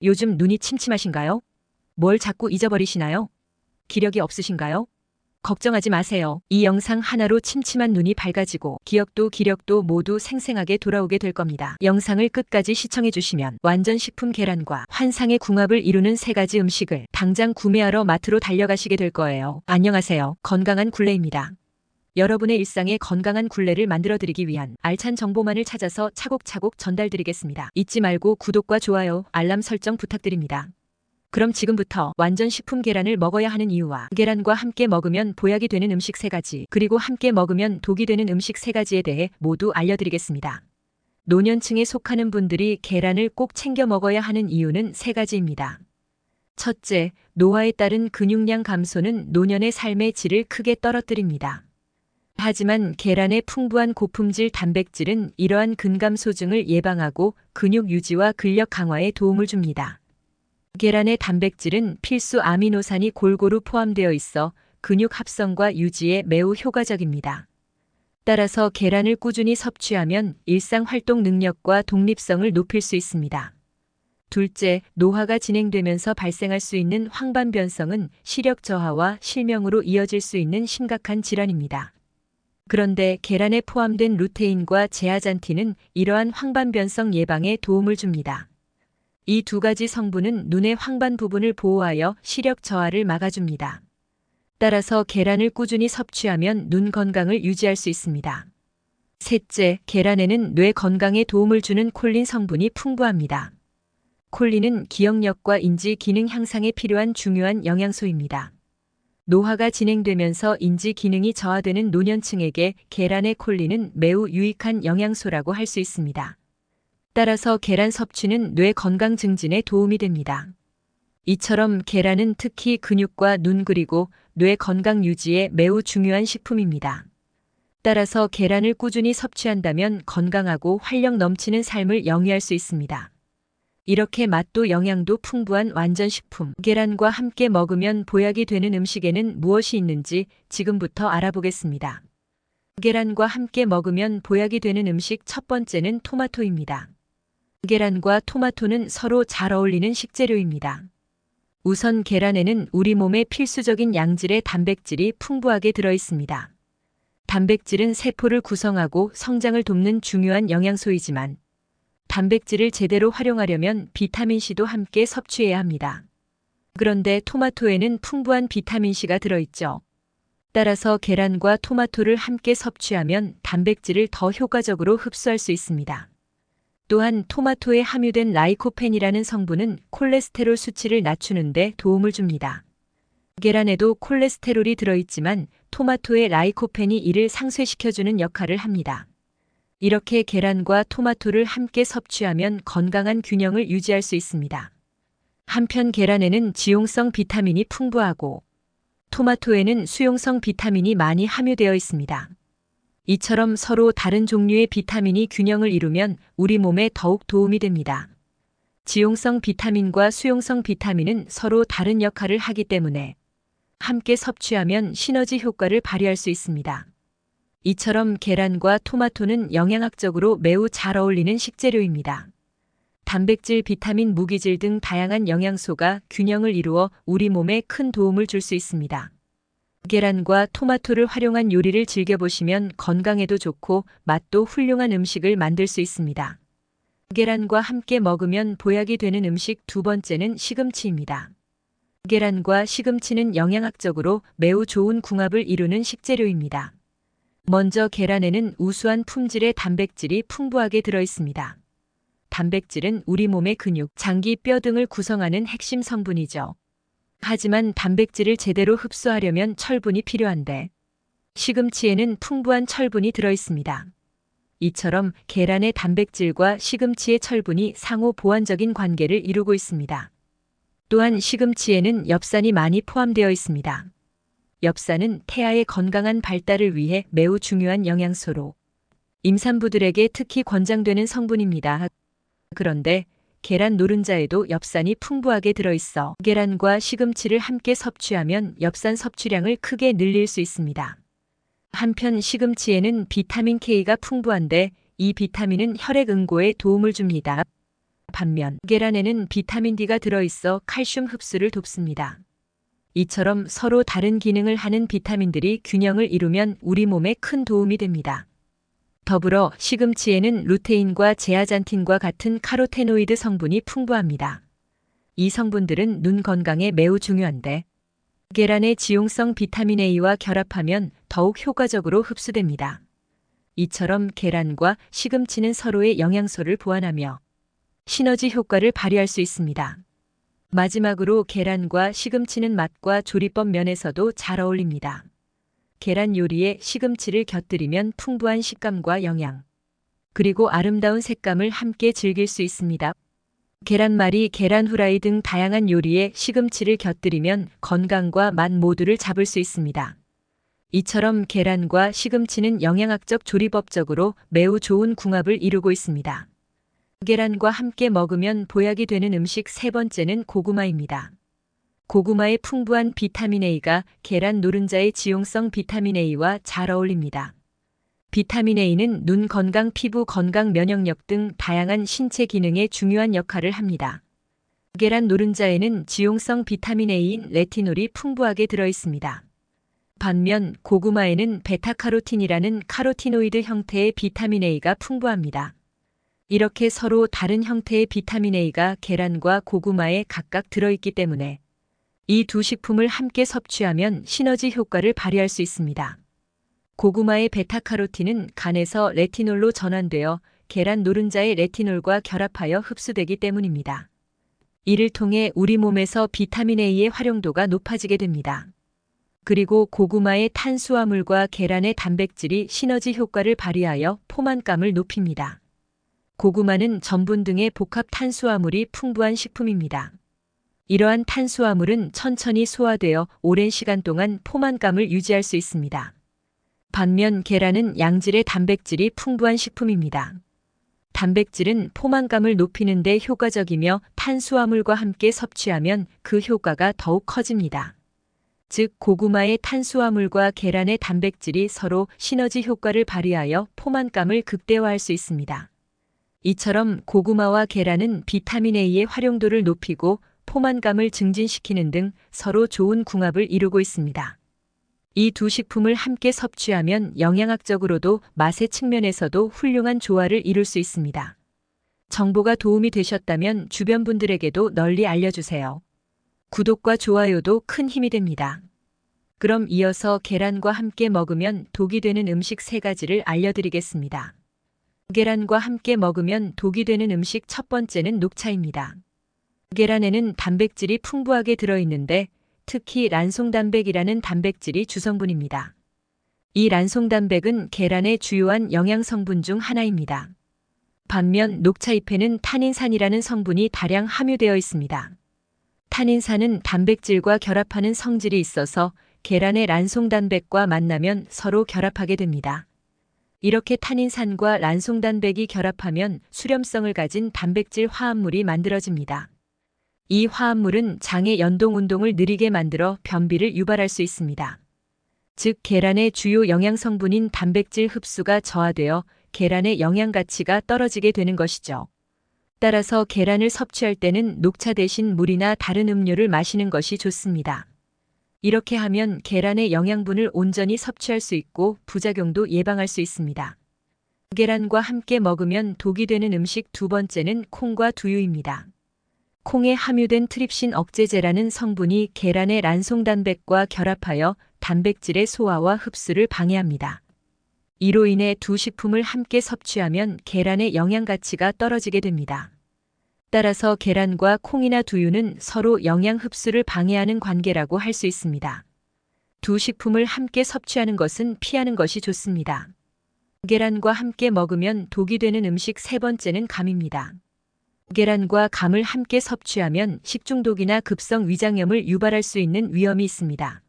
요즘 눈이 침침하신가요? 뭘 자꾸 잊어버리시나요? 기력이 없으신가요? 걱정하지 마세요. 이 영상 하나로 침침한 눈이 밝아지고 기억도 기력도 모두 생생하게 돌아오게 될 겁니다. 영상을 끝까지 시청해 주시면 완전식품 계란과 환상의 궁합을 이루는 3가지 음식을 당장 구매하러 마트로 달려가시게 될 거예요. 안녕하세요. 건강한 굴레입니다. 여러분의 일상에 건강한 굴레를 만들어드리기 위한 알찬 정보만을 찾아서 차곡차곡 전달드리겠습니다. 잊지 말고 구독과 좋아요, 알람 설정 부탁드립니다. 그럼 지금부터 완전식품 계란을 먹어야 하는 이유와 계란과 함께 먹으면 보약이 되는 음식 3가지, 그리고 함께 먹으면 독이 되는 음식 3가지에 대해 모두 알려드리겠습니다. 노년층에 속하는 분들이 계란을 꼭 챙겨 먹어야 하는 이유는 3가지입니다. 첫째, 노화에 따른 근육량 감소는 노년의 삶의 질을 크게 떨어뜨립니다. 하지만 계란의 풍부한 고품질 단백질은 이러한 근감소증을 예방하고 근육 유지와 근력 강화에 도움을 줍니다. 계란의 단백질은 필수 아미노산이 골고루 포함되어 있어 근육 합성과 유지에 매우 효과적입니다. 따라서 계란을 꾸준히 섭취하면 일상 활동 능력과 독립성을 높일 수 있습니다. 둘째, 노화가 진행되면서 발생할 수 있는 황반변성은 시력 저하와 실명으로 이어질 수 있는 심각한 질환입니다. 그런데 계란에 포함된 루테인과 제아잔틴은 이러한 황반변성 예방에 도움을 줍니다. 이 2가지 성분은 눈의 황반 부분을 보호하여 시력 저하를 막아줍니다. 따라서 계란을 꾸준히 섭취하면 눈 건강을 유지할 수 있습니다. 셋째, 계란에는 뇌 건강에 도움을 주는 콜린 성분이 풍부합니다. 콜린은 기억력과 인지 기능 향상에 필요한 중요한 영양소입니다. 노화가 진행되면서 인지 기능이 저하되는 노년층에게 계란의 콜린은 매우 유익한 영양소라고 할 수 있습니다. 따라서 계란 섭취는 뇌 건강 증진에 도움이 됩니다. 이처럼 계란은 특히 근육과 눈 그리고 뇌 건강 유지에 매우 중요한 식품입니다. 따라서 계란을 꾸준히 섭취한다면 건강하고 활력 넘치는 삶을 영위할 수 있습니다. 이렇게 맛도 영양도 풍부한 완전식품 계란과 함께 먹으면 보약이 되는 음식에는 무엇이 있는지 지금부터 알아보겠습니다. 계란과 함께 먹으면 보약이 되는 음식 첫 번째는 토마토입니다. 계란과 토마토는 서로 잘 어울리는 식재료입니다. 우선 계란에는 우리 몸에 필수적인 양질의 단백질이 풍부하게 들어 있습니다. 단백질은 세포를 구성하고 성장을 돕는 중요한 영양소이지만 단백질을 제대로 활용하려면 비타민C도 함께 섭취해야 합니다. 그런데 토마토에는 풍부한 비타민C가 들어있죠. 따라서 계란과 토마토를 함께 섭취하면 단백질을 더 효과적으로 흡수할 수 있습니다. 또한 토마토에 함유된 라이코펜이라는 성분은 콜레스테롤 수치를 낮추는 데 도움을 줍니다. 계란에도 콜레스테롤이 들어있지만 토마토의 라이코펜이 이를 상쇄시켜주는 역할을 합니다. 이렇게 계란과 토마토를 함께 섭취하면 건강한 균형을 유지할 수 있습니다. 한편 계란에는 지용성 비타민이 풍부하고 토마토에는 수용성 비타민이 많이 함유되어 있습니다. 이처럼 서로 다른 종류의 비타민이 균형을 이루면 우리 몸에 더욱 도움이 됩니다. 지용성 비타민과 수용성 비타민은 서로 다른 역할을 하기 때문에 함께 섭취하면 시너지 효과를 발휘할 수 있습니다. 이처럼 계란과 토마토는 영양학적으로 매우 잘 어울리는 식재료입니다. 단백질, 비타민, 무기질 등 다양한 영양소가 균형을 이루어 우리 몸에 큰 도움을 줄 수 있습니다. 계란과 토마토를 활용한 요리를 즐겨보시면 건강에도 좋고 맛도 훌륭한 음식을 만들 수 있습니다. 계란과 함께 먹으면 보약이 되는 음식 2번째는 시금치입니다. 계란과 시금치는 영양학적으로 매우 좋은 궁합을 이루는 식재료입니다. 먼저 계란에는 우수한 품질의 단백질이 풍부하게 들어 있습니다. 단백질은 우리 몸의 근육, 장기, 뼈 등을 구성하는 핵심 성분이죠. 하지만 단백질을 제대로 흡수하려면 철분이 필요한데 시금치에는 풍부한 철분이 들어 있습니다. 이처럼 계란의 단백질과 시금치의 철분이 상호 보완적인 관계를 이루고 있습니다. 또한 시금치에는 엽산이 많이 포함되어 있습니다. 엽산은 태아의 건강한 발달을 위해 매우 중요한 영양소로 임산부들에게 특히 권장되는 성분입니다. 그런데 계란 노른자에도 엽산이 풍부하게 들어있어 계란과 시금치를 함께 섭취하면 엽산 섭취량을 크게 늘릴 수 있습니다. 한편 시금치에는 비타민 K가 풍부한데 이 비타민은 혈액 응고에 도움을 줍니다. 반면 계란에는 비타민 D가 들어있어 칼슘 흡수를 돕습니다. 이처럼 서로 다른 기능을 하는 비타민들이 균형을 이루면 우리 몸에 큰 도움이 됩니다. 더불어 시금치에는 루테인과 제아잔틴과 같은 카로테노이드 성분이 풍부합니다. 이 성분들은 눈 건강에 매우 중요한데 계란의 지용성 비타민 A와 결합하면 더욱 효과적으로 흡수됩니다. 이처럼 계란과 시금치는 서로의 영양소를 보완하며 시너지 효과를 발휘할 수 있습니다. 마지막으로 계란과 시금치는 맛과 조리법 면에서도 잘 어울립니다. 계란 요리에 시금치를 곁들이면 풍부한 식감과 영양, 그리고 아름다운 색감을 함께 즐길 수 있습니다. 계란말이, 계란 후라이 등 다양한 요리에 시금치를 곁들이면 건강과 맛 모두를 잡을 수 있습니다. 이처럼 계란과 시금치는 영양학적 조리법적으로 매우 좋은 궁합을 이루고 있습니다. 계란과 함께 먹으면 보약이 되는 음식 세 번째는 고구마입니다. 고구마의 풍부한 비타민 A가 계란 노른자의 지용성 비타민 A와 잘 어울립니다. 비타민 A는 눈 건강, 피부 건강, 면역력 등 다양한 신체 기능에 중요한 역할을 합니다. 계란 노른자에는 지용성 비타민 A인 레티놀이 풍부하게 들어있습니다. 반면 고구마에는 베타카로틴이라는 카로티노이드 형태의 비타민 A가 풍부합니다. 이렇게 서로 다른 형태의 비타민 A가 계란과 고구마에 각각 들어있기 때문에 이 두 식품을 함께 섭취하면 시너지 효과를 발휘할 수 있습니다. 고구마의 베타카로틴은 간에서 레티놀로 전환되어 계란 노른자의 레티놀과 결합하여 흡수되기 때문입니다. 이를 통해 우리 몸에서 비타민 A의 활용도가 높아지게 됩니다. 그리고 고구마의 탄수화물과 계란의 단백질이 시너지 효과를 발휘하여 포만감을 높입니다. 고구마는 전분 등의 복합 탄수화물이 풍부한 식품입니다. 이러한 탄수화물은 천천히 소화되어 오랜 시간 동안 포만감을 유지할 수 있습니다. 반면 계란은 양질의 단백질이 풍부한 식품입니다. 단백질은 포만감을 높이는 데 효과적이며 탄수화물과 함께 섭취하면 그 효과가 더욱 커집니다. 즉, 고구마의 탄수화물과 계란의 단백질이 서로 시너지 효과를 발휘하여 포만감을 극대화할 수 있습니다. 이처럼 고구마와 계란은 비타민 A의 활용도를 높이고 포만감을 증진시키는 등 서로 좋은 궁합을 이루고 있습니다. 이 두 식품을 함께 섭취하면 영양학적으로도 맛의 측면에서도 훌륭한 조화를 이룰 수 있습니다. 정보가 도움이 되셨다면 주변 분들에게도 널리 알려주세요. 구독과 좋아요도 큰 힘이 됩니다. 그럼 이어서 계란과 함께 먹으면 독이 되는 음식 3가지를 알려드리겠습니다. 계란과 함께 먹으면 독이 되는 음식 첫 번째는 녹차입니다. 계란에는 단백질이 풍부하게 들어있는데 특히 란송단백이라는 단백질이 주성분입니다. 이 란송단백은 계란의 주요한 영양성분 중 하나입니다. 반면 녹차잎에는 타닌산이라는 성분이 다량 함유되어 있습니다. 타닌산은 단백질과 결합하는 성질이 있어서 계란의 란송단백과 만나면 서로 결합하게 됩니다. 이렇게 타닌산과 란송단백이 결합하면 수렴성을 가진 단백질 화합물이 만들어집니다. 이 화합물은 장의 연동 운동을 느리게 만들어 변비를 유발할 수 있습니다. 즉, 계란의 주요 영양성분인 단백질 흡수가 저하되어 계란의 영양 가치가 떨어지게 되는 것이죠. 따라서 계란을 섭취할 때는 녹차 대신 물이나 다른 음료를 마시는 것이 좋습니다. 이렇게 하면 계란의 영양분을 온전히 섭취할 수 있고 부작용도 예방할 수 있습니다. 계란과 함께 먹으면 독이 되는 음식 두 번째는 콩과 두유입니다. 콩에 함유된 트립신 억제제라는 성분이 계란의 란송단백과 결합하여 단백질의 소화와 흡수를 방해합니다. 이로 인해 두 식품을 함께 섭취하면 계란의 영양 가치가 떨어지게 됩니다. 따라서 계란과 콩이나 두유는 서로 영양 흡수를 방해하는 관계라고 할 수 있습니다. 두 식품을 함께 섭취하는 것은 피하는 것이 좋습니다. 계란과 함께 먹으면 독이 되는 음식 세 번째는 감입니다. 계란과 감을 함께 섭취하면 식중독이나 급성 위장염을 유발할 수 있는 위험이 있습니다.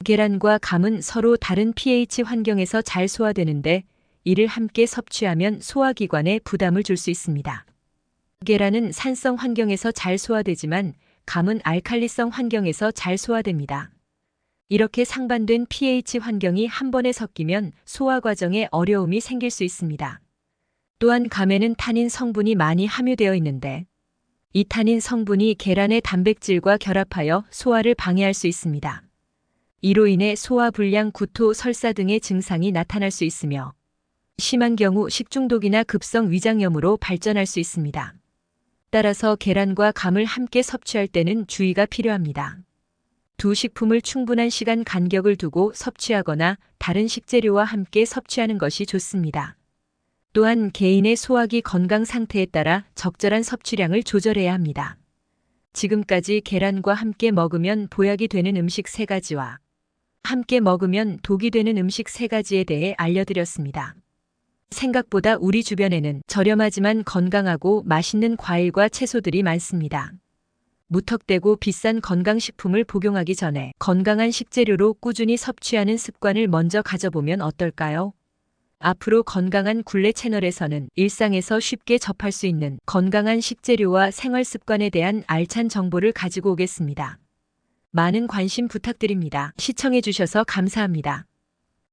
계란과 감은 서로 다른 pH 환경에서 잘 소화되는데 이를 함께 섭취하면 소화기관에 부담을 줄 수 있습니다. 계란은 산성 환경에서 잘 소화되지만 감은 알칼리성 환경에서 잘 소화됩니다. 이렇게 상반된 pH 환경이 한 번에 섞이면 소화 과정에 어려움이 생길 수 있습니다. 또한 감에는 타닌 성분이 많이 함유되어 있는데 이 타닌 성분이 계란의 단백질과 결합하여 소화를 방해할 수 있습니다. 이로 인해 소화불량, 구토, 설사 등의 증상이 나타날 수 있으며 심한 경우 식중독이나 급성 위장염으로 발전할 수 있습니다. 따라서 계란과 감을 함께 섭취할 때는 주의가 필요합니다. 두 식품을 충분한 시간 간격을 두고 섭취하거나 다른 식재료와 함께 섭취하는 것이 좋습니다. 또한 개인의 소화기 건강 상태에 따라 적절한 섭취량을 조절해야 합니다. 지금까지 계란과 함께 먹으면 보약이 되는 음식 3가지와 함께 먹으면 독이 되는 음식 3가지에 대해 알려드렸습니다. 생각보다 우리 주변에는 저렴하지만 건강하고 맛있는 과일과 채소들이 많습니다. 무턱대고 비싼 건강식품을 복용하기 전에 건강한 식재료로 꾸준히 섭취하는 습관을 먼저 가져보면 어떨까요? 앞으로 건강한 굴레 채널에서는 일상에서 쉽게 접할 수 있는 건강한 식재료와 생활 습관에 대한 알찬 정보를 가지고 오겠습니다. 많은 관심 부탁드립니다. 시청해주셔서 감사합니다.